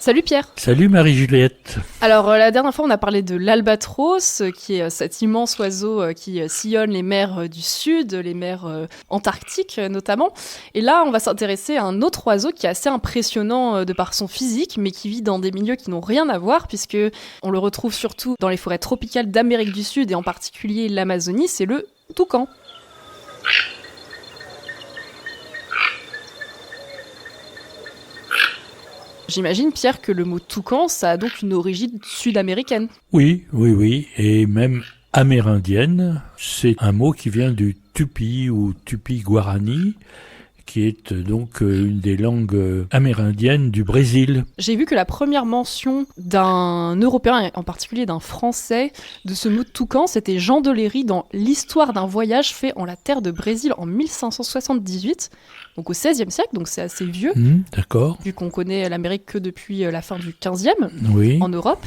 Salut Pierre. Salut Marie-Juliette. Alors la dernière fois on a parlé de l'albatros, qui est cet immense oiseau qui sillonne les mers du sud, les mers antarctiques notamment. Et là on va s'intéresser à un autre oiseau qui est assez impressionnant de par son physique, mais qui vit dans des milieux qui n'ont rien à voir, puisque on le retrouve surtout dans les forêts tropicales d'Amérique du Sud et en particulier l'Amazonie, c'est le toucan. J'imagine, Pierre, que le mot toucan, ça a donc une origine sud-américaine. Oui, et même amérindienne. C'est un mot qui vient du tupi ou tupi-guarani, qui est donc une des langues amérindiennes du Brésil. J'ai vu que la première mention d'un Européen, en particulier d'un Français, de ce mot toucan, c'était Jean Deléry dans l'histoire d'un voyage fait en la terre de Brésil en 1578, donc au XVIe siècle, donc c'est assez vieux, d'accord. Vu qu'on connaît l'Amérique que depuis la fin du XVe, oui. En Europe.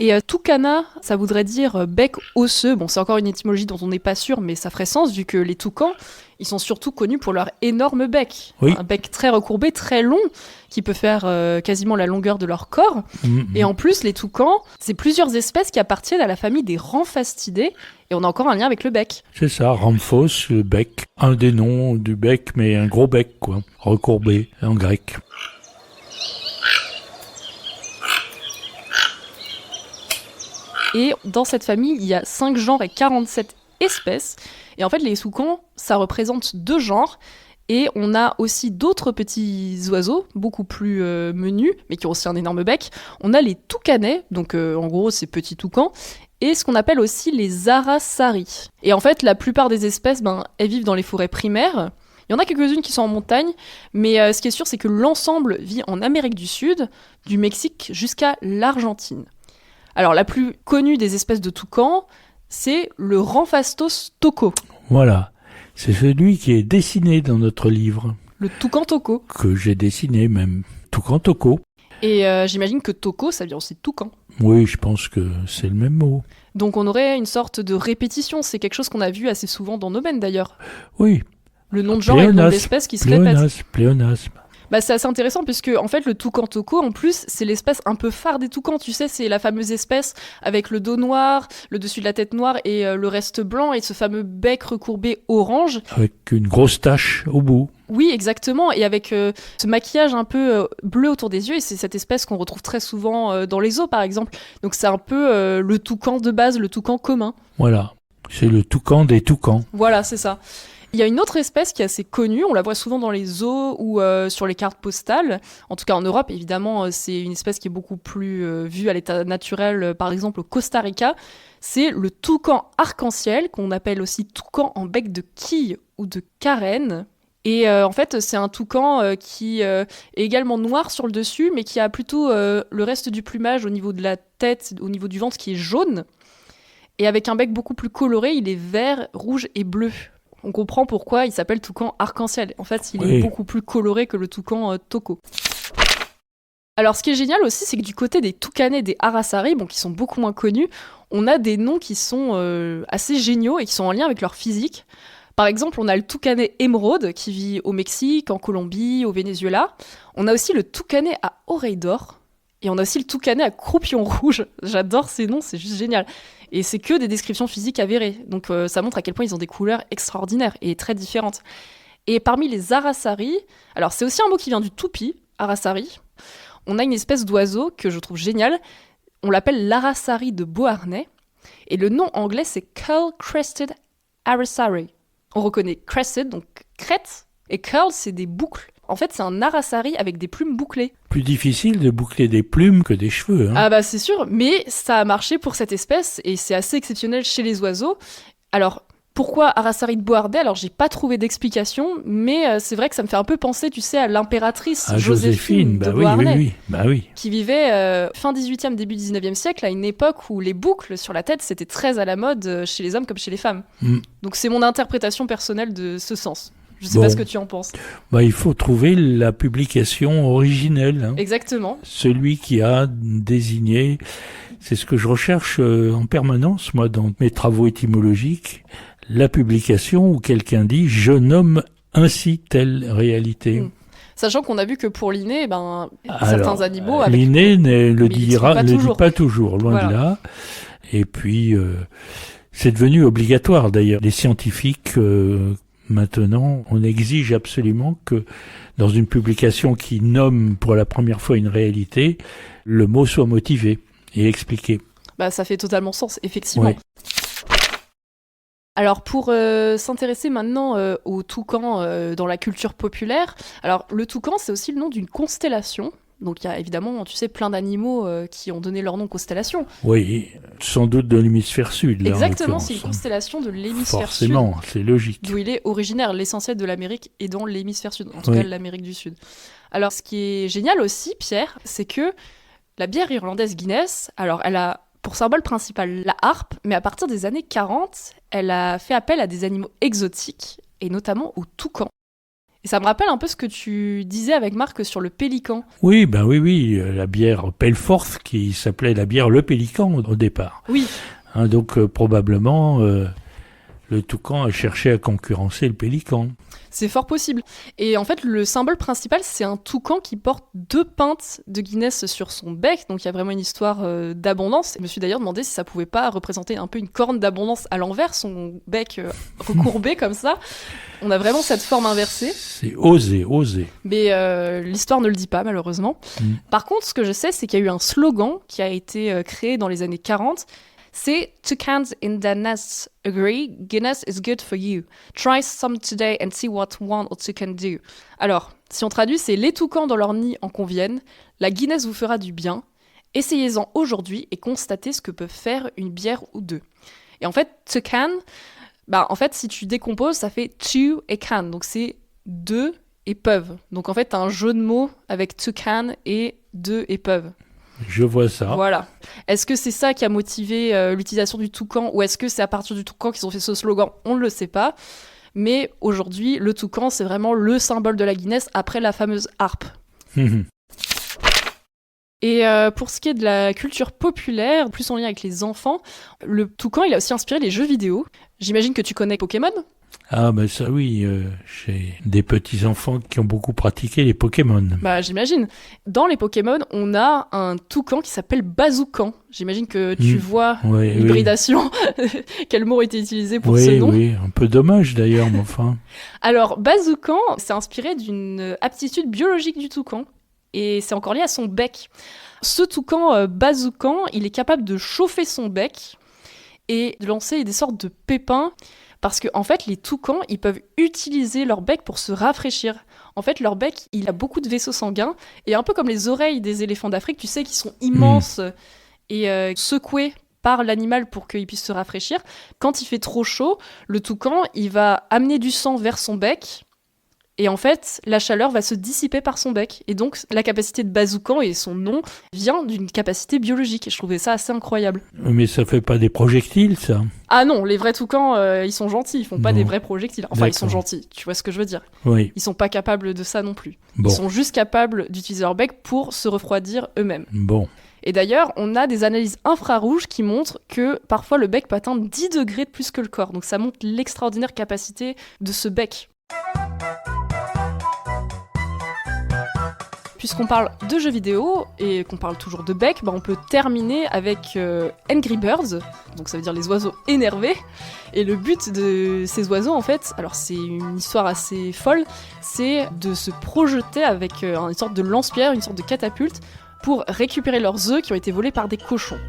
Et toucana, ça voudrait dire bec osseux. Bon, c'est encore une étymologie dont on n'est pas sûr, mais ça ferait sens vu que les toucans, ils sont surtout connus pour leur énorme bec. Oui. Un bec très recourbé, très long, qui peut faire quasiment la longueur de leur corps. Et en plus, les toucans, c'est plusieurs espèces qui appartiennent à la famille des ramphastidés. Et on a encore un lien avec le bec. C'est ça, ramphos, le bec. Un des noms du bec, mais un gros bec, quoi. Recourbé, en grec. Et dans cette famille, il y a 5 genres et 47 espèces. Et en fait, les toucans, ça représente 2 genres. Et on a aussi d'autres petits oiseaux, beaucoup plus menus, mais qui ont aussi un énorme bec. On a les toucanets, donc en gros, ces petits toucans, et ce qu'on appelle aussi les arasaris. Et en fait, la plupart des espèces, elles vivent dans les forêts primaires. Il y en a quelques-unes qui sont en montagne, mais ce qui est sûr, c'est que l'ensemble vit en Amérique du Sud, du Mexique jusqu'à l'Argentine. Alors, la plus connue des espèces de toucans, c'est le Ramphastos toco. Voilà, c'est celui qui est dessiné dans notre livre. Le toucan toco. Que j'ai dessiné même, toucan toco. Et j'imagine que toco, ça vient aussi de toucan. Oui, je pense que c'est le même mot. Donc on aurait une sorte de répétition, c'est quelque chose qu'on a vu assez souvent dans nos domaines d'ailleurs. Oui. Le nom de genre et le nom d'espèce qui se répètent. Pléonasme. C'est assez intéressant puisque en fait le toucan toco en plus c'est l'espèce un peu phare des toucans, tu sais, c'est la fameuse espèce avec le dos noir, le dessus de la tête noire et le reste blanc et ce fameux bec recourbé orange. Avec une grosse tache au bout. Oui, exactement, et avec ce maquillage un peu bleu autour des yeux, et c'est cette espèce qu'on retrouve très souvent dans les zoos par exemple. Donc c'est un peu le toucan de base, le toucan commun. Voilà, c'est le toucan des toucans. Voilà, c'est ça. Il y a une autre espèce qui est assez connue, on la voit souvent dans les zoos ou sur les cartes postales. En tout cas en Europe, évidemment, c'est une espèce qui est beaucoup plus vue à l'état naturel, par exemple au Costa Rica. C'est le toucan arc-en-ciel, qu'on appelle aussi toucan en bec de quille ou de carène. Et en fait, c'est un toucan qui est également noir sur le dessus, mais qui a plutôt le reste du plumage au niveau de la tête, au niveau du ventre, qui est jaune. Et avec un bec beaucoup plus coloré, il est vert, rouge et bleu. On comprend pourquoi il s'appelle toucan arc-en-ciel. En fait, il est beaucoup plus coloré que le toucan toco. Alors, ce qui est génial aussi, c'est que du côté des toucanets, des arasaris, qui sont beaucoup moins connus, on a des noms qui sont assez géniaux et qui sont en lien avec leur physique. Par exemple, on a le toucanet émeraude qui vit au Mexique, en Colombie, au Venezuela. On a aussi le toucanet à oreille d'or. Et on a aussi le toucanet à croupion rouge. J'adore ces noms, c'est juste génial. Et c'est que des descriptions physiques avérées. Donc ça montre à quel point ils ont des couleurs extraordinaires et très différentes. Et parmi les arasaris, alors c'est aussi un mot qui vient du tupi, arasari. On a une espèce d'oiseau que je trouve génial. On l'appelle l'arasari de Beauharnais. Et le nom anglais, c'est Curl-Crested Arasari. On reconnaît crested, donc crête, et curl, c'est des boucles. En fait, c'est un arasari avec des plumes bouclées. Plus difficile de boucler des plumes que des cheveux. Ah c'est sûr, mais ça a marché pour cette espèce, et c'est assez exceptionnel chez les oiseaux. Alors, pourquoi arasari de Beauharnais ? Alors, j'ai pas trouvé d'explication, mais c'est vrai que ça me fait un peu penser, tu sais, à l'impératrice Joséphine de Beauharnais, qui vivait fin 18e, début 19e siècle, à une époque où les boucles sur la tête, c'était très à la mode chez les hommes comme chez les femmes. Donc c'est mon interprétation personnelle de ce sens. Je sais pas ce que tu en penses. Il faut trouver la publication originelle. Exactement. Celui qui a désigné, c'est ce que je recherche en permanence, moi, dans mes travaux étymologiques, la publication où quelqu'un dit « je nomme ainsi telle réalité ». Sachant qu'on a vu que pour Linné, certains animaux... Linné ne le dit pas toujours, loin voilà. de là. Et puis, c'est devenu obligatoire d'ailleurs. Les scientifiques, maintenant, on exige absolument que dans une publication qui nomme pour la première fois une réalité, le mot soit motivé et expliqué. Ça fait totalement sens, effectivement. Ouais. Alors pour s'intéresser maintenant au toucan dans la culture populaire, alors le toucan c'est aussi le nom d'une constellation. Donc il y a évidemment, tu sais, plein d'animaux qui ont donné leur nom constellation. Oui, sans doute de l'hémisphère sud. Là, exactement, c'est une constellation de l'hémisphère sud. Forcément, c'est logique. D'où il est originaire, l'essentiel de l'Amérique est dans l'hémisphère sud, en tout cas l'Amérique du Sud. Alors ce qui est génial aussi, Pierre, c'est que la bière irlandaise Guinness, alors elle a pour symbole principal la harpe, mais à partir des années 40, elle a fait appel à des animaux exotiques, et notamment aux toucans. Et ça me rappelle un peu ce que tu disais avec Marc sur le pélican. Oui, la bière Pelforth qui s'appelait la bière Le Pélican au départ. Oui. Donc probablement le toucan a cherché à concurrencer le pélican. C'est fort possible. Et en fait, le symbole principal, c'est un toucan qui porte 2 pintes de Guinness sur son bec. Donc il y a vraiment une histoire d'abondance. Je me suis d'ailleurs demandé si ça pouvait pas représenter un peu une corne d'abondance à l'envers, son bec recourbé comme ça. On a vraiment cette forme inversée. C'est osé. Mais l'histoire ne le dit pas, malheureusement. Par contre, ce que je sais, c'est qu'il y a eu un slogan qui a été créé dans les années 40. C'est « Toucans in their nests agree, Guinness is good for you. Try some today and see what one or two can do. » Alors, si on traduit, c'est « Les toucans dans leur nid en conviennent, la Guinness vous fera du bien. Essayez-en aujourd'hui et constatez ce que peut faire une bière ou deux. » Et en fait, toucan, si tu décomposes, ça fait « chew » et « can ». Donc c'est « deux » et « peuvent ». Donc en fait, t'as un jeu de mots avec « toucan » et « deux » et « peuvent ». Je vois ça. Voilà. Est-ce que c'est ça qui a motivé l'utilisation du toucan ou est-ce que c'est à partir du toucan qu'ils ont fait ce slogan ? On ne le sait pas. Mais aujourd'hui, le toucan, c'est vraiment le symbole de la Guinness après la fameuse harpe. Et pour ce qui est de la culture populaire, plus en lien avec les enfants, le toucan, il a aussi inspiré les jeux vidéo. J'imagine que tu connais Pokémon ? Ah ça oui, j'ai des petits-enfants qui ont beaucoup pratiqué les Pokémon. J'imagine. Dans les Pokémon, on a un toucan qui s'appelle Bazoukan. J'imagine que tu vois l'hybridation. Quel mot a été utilisé pour ce nom ? Oui, un peu dommage d'ailleurs, mais enfin. Alors, Bazoukan, c'est inspiré d'une aptitude biologique du toucan. Et c'est encore lié à son bec. Ce toucan Bazoukan, il est capable de chauffer son bec et de lancer des sortes de pépins. Parce que en fait, les toucans, ils peuvent utiliser leur bec pour se rafraîchir. En fait, leur bec, il a beaucoup de vaisseaux sanguins. Et un peu comme les oreilles des éléphants d'Afrique, tu sais, qui sont immenses et secouées par l'animal pour qu'il puisse se rafraîchir. Quand il fait trop chaud, le toucan, il va amener du sang vers son bec. Et en fait, la chaleur va se dissiper par son bec. Et donc, la capacité de Bazoukan et son nom vient d'une capacité biologique. Et je trouvais ça assez incroyable. Mais ça fait pas des projectiles, ça ? Ah non, les vrais toucans, ils sont gentils. Ils font pas des vrais projectiles. Enfin, D'accord. Ils sont gentils. Tu vois ce que je veux dire ? Oui. Ils sont pas capables de ça non plus. Bon. Ils sont juste capables d'utiliser leur bec pour se refroidir eux-mêmes. Bon. Et d'ailleurs, on a des analyses infrarouges qui montrent que parfois le bec peut atteindre 10 degrés de plus que le corps. Donc ça montre l'extraordinaire capacité de ce bec. Puisqu'on parle de jeux vidéo et qu'on parle toujours de bec, on peut terminer avec Angry Birds, donc ça veut dire les oiseaux énervés. Et le but de ces oiseaux, en fait, alors c'est une histoire assez folle, c'est de se projeter avec une sorte de lance-pierre, une sorte de catapulte, pour récupérer leurs œufs qui ont été volés par des cochons.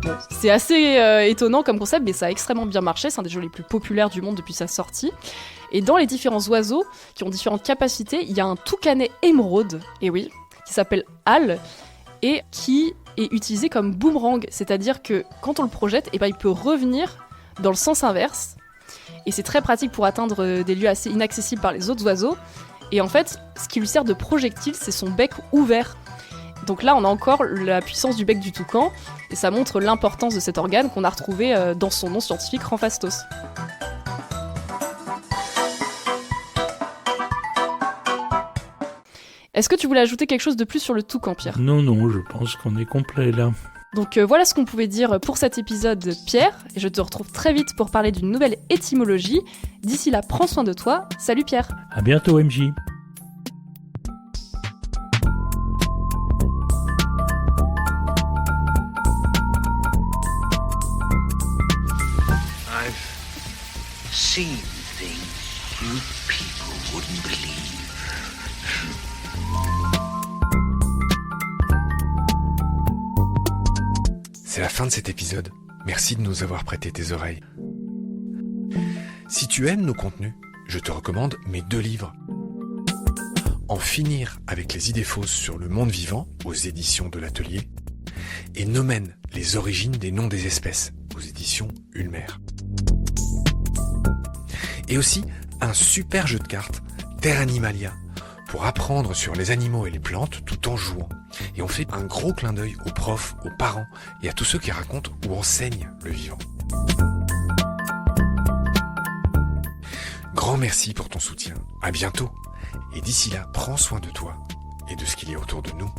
Bon, c'est assez étonnant comme concept, mais ça a extrêmement bien marché. C'est un des jeux les plus populaires du monde depuis sa sortie. Et dans les différents oiseaux qui ont différentes capacités, il y a un toucanet émeraude, et oui, qui s'appelle Hal, et qui est utilisé comme boomerang. C'est-à-dire que quand on le projette, il peut revenir dans le sens inverse. Et c'est très pratique pour atteindre des lieux assez inaccessibles par les autres oiseaux. Et en fait, ce qui lui sert de projectile, c'est son bec ouvert. Donc là, on a encore la puissance du bec du toucan, et ça montre l'importance de cet organe qu'on a retrouvé dans son nom scientifique Ramphastos. Est-ce que tu voulais ajouter quelque chose de plus sur le toucan, Pierre ? Non, je pense qu'on est complet là. Donc voilà ce qu'on pouvait dire pour cet épisode, Pierre, et je te retrouve très vite pour parler d'une nouvelle étymologie. D'ici là, prends soin de toi. Salut Pierre ! À bientôt, MJ. seen things you people wouldn't believe. C'est la fin de cet épisode. Merci de nous avoir prêté tes oreilles. Si tu aimes nos contenus, je te recommande mes 2 livres. En finir avec les idées fausses sur le monde vivant, aux éditions de l'Atelier, et Nomen, les origines des noms des espèces, aux éditions Ulmer. Et aussi un super jeu de cartes, Terre Animalia, pour apprendre sur les animaux et les plantes tout en jouant. Et on fait un gros clin d'œil aux profs, aux parents et à tous ceux qui racontent ou enseignent le vivant. Grand merci pour ton soutien. À bientôt. Et d'ici là, prends soin de toi et de ce qu'il y a autour de nous.